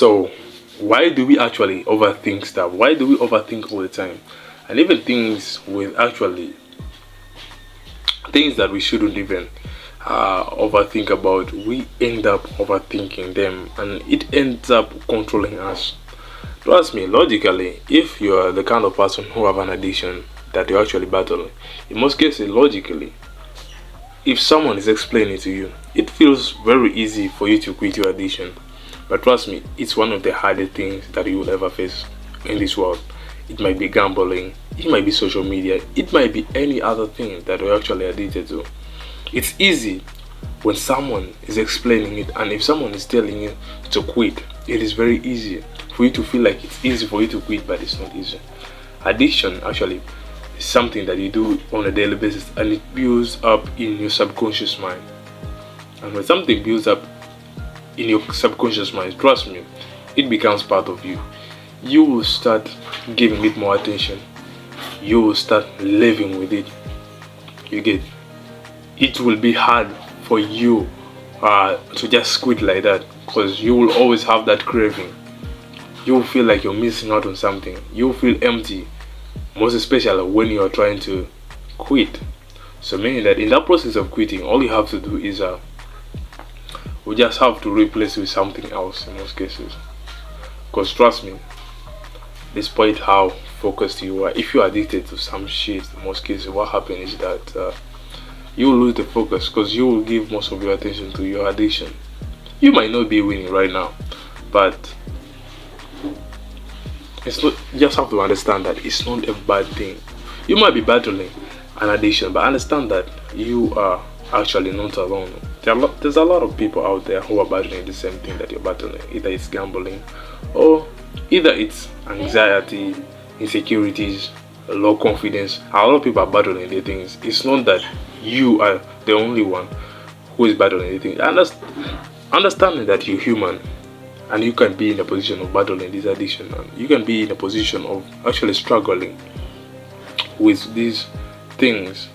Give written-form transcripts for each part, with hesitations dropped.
So, why do we actually overthink stuff? Why do we overthink all the time? And even things with actually things that we shouldn't even overthink about, we end up overthinking them and it ends up controlling us. Trust me, logically, if you are the kind of person who have an addiction that you're actually battling, in most cases, logically, if someone is explaining to you, it feels very easy for you to quit your addiction. But trust me, it's one of the hardest things that you will ever face in this world. It might be gambling, it might be social media, it might be any other thing that you're actually addicted to. It's easy when someone is explaining it, and if someone is telling you to quit, it is very easy for you to feel like it's easy for you to quit, but it's not easy. Addiction actually is something that you do on a daily basis, and it builds up in your subconscious mind. And when something builds up in your subconscious mind, trust me, it becomes part of you. You will start giving it more attention. You will start living with it. You get it will be hard for you to just quit like that, because you will always have that craving. You will feel like you're missing out on something. You will feel empty, most especially when you are trying to quit. So meaning that in that process of quitting, all you have to do is we just have to replace with something else in most cases. Because trust me, despite how focused you are, if you're addicted to some shit, in most cases what happens is that you will lose the focus, because you will give most of your attention to your addiction. You might not be winning right now, but it's not, you just have to understand that it's not a bad thing. You might be battling an addiction, but understand that you are actually not alone. There's a lot of people out there who are battling the same thing that you're battling. Either it's gambling, or either it's anxiety, insecurities, low confidence. A lot of people are battling the things. It's not that you are the only one who is battling the things. Understanding that you're human and you can be in a position of battling this addiction, and you can be in a position of actually struggling with these things,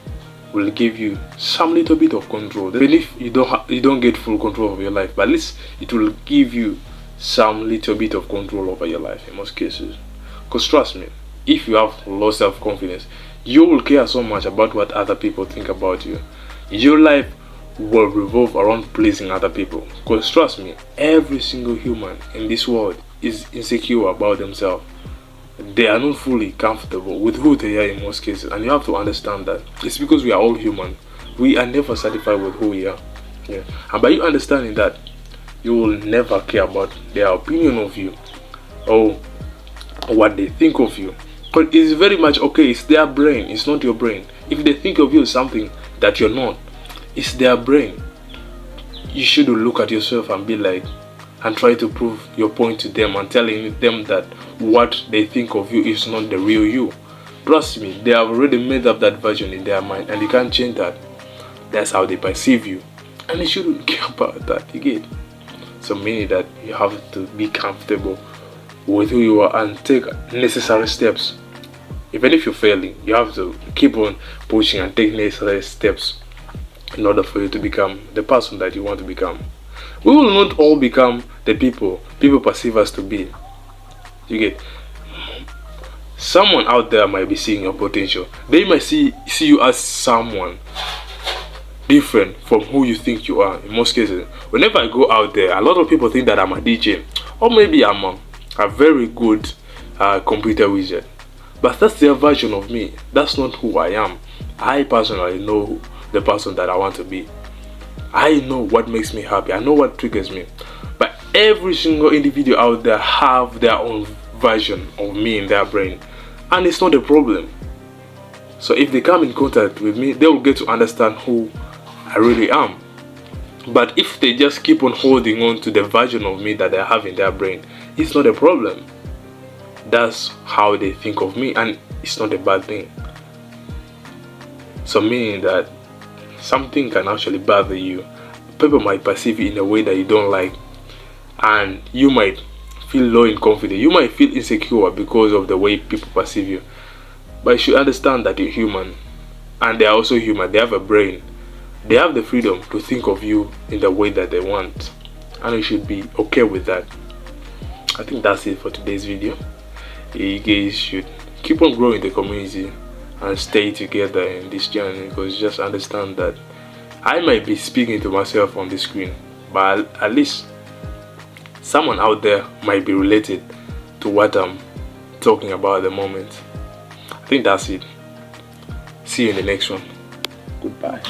will give you some little bit of control. Even if you don't get full control of your life, but at least it will give you some little bit of control over your life in most cases. Because trust me, if you have low self-confidence, you will care so much about what other people think about you. Your life will revolve around pleasing other people. Because trust me, every single human in this world is insecure about themselves. They are not fully comfortable with who they are in most cases, and you have to understand that it's because we are all human. We are never satisfied with who we are. Yeah. And by you understanding that, you will never care about their opinion of you or what they think of you. But it's very much okay. It's their brain. It's not your brain. If they think of you as something that you're not, it's their brain. You should look at yourself and be like, and try to prove your point to them and telling them that what they think of you is not the real you. Trust me, they have already made up that version in their mind, and you can't change that. That's how they perceive you, and they shouldn't care about that. You get? So meaning that you have to be comfortable with who you are and take necessary steps. Even if you're failing, you have to keep on pushing and take necessary steps in order for you to become the person that you want to become. We will not all become the people perceive us to be. You get? Someone out there might be seeing your potential. They might see you as someone different from who you think you are. In most cases, whenever I go out there, a lot of people think that I'm a DJ, or maybe I'm a very good computer wizard. But that's their version of me. That's not who I am. I personally know the person that I want to be. I know what makes me happy. I know what triggers me. But every single individual out there have their own version of me in their brain, and it's not a problem. So if they come in contact with me, they will get to understand who I really am. But if they just keep on holding on to the version of me that they have in their brain, it's not a problem. That's how they think of me, and it's not a bad thing. So meaning that something can actually bother you. People might perceive you in a way that you don't like, and you might feel low in confidence. You might feel insecure because of the way people perceive you. But you should understand that you're human, and they are also human. They have a brain. They have the freedom to think of you in the way that they want, and you should be okay with that. I think that's it for today's video. You guys should keep on growing the community and stay together in this journey, because just understand that I might be speaking to myself on the screen, but at least someone out there might be related to what I'm talking about at the moment. I think that's it. See you in the next one. Goodbye.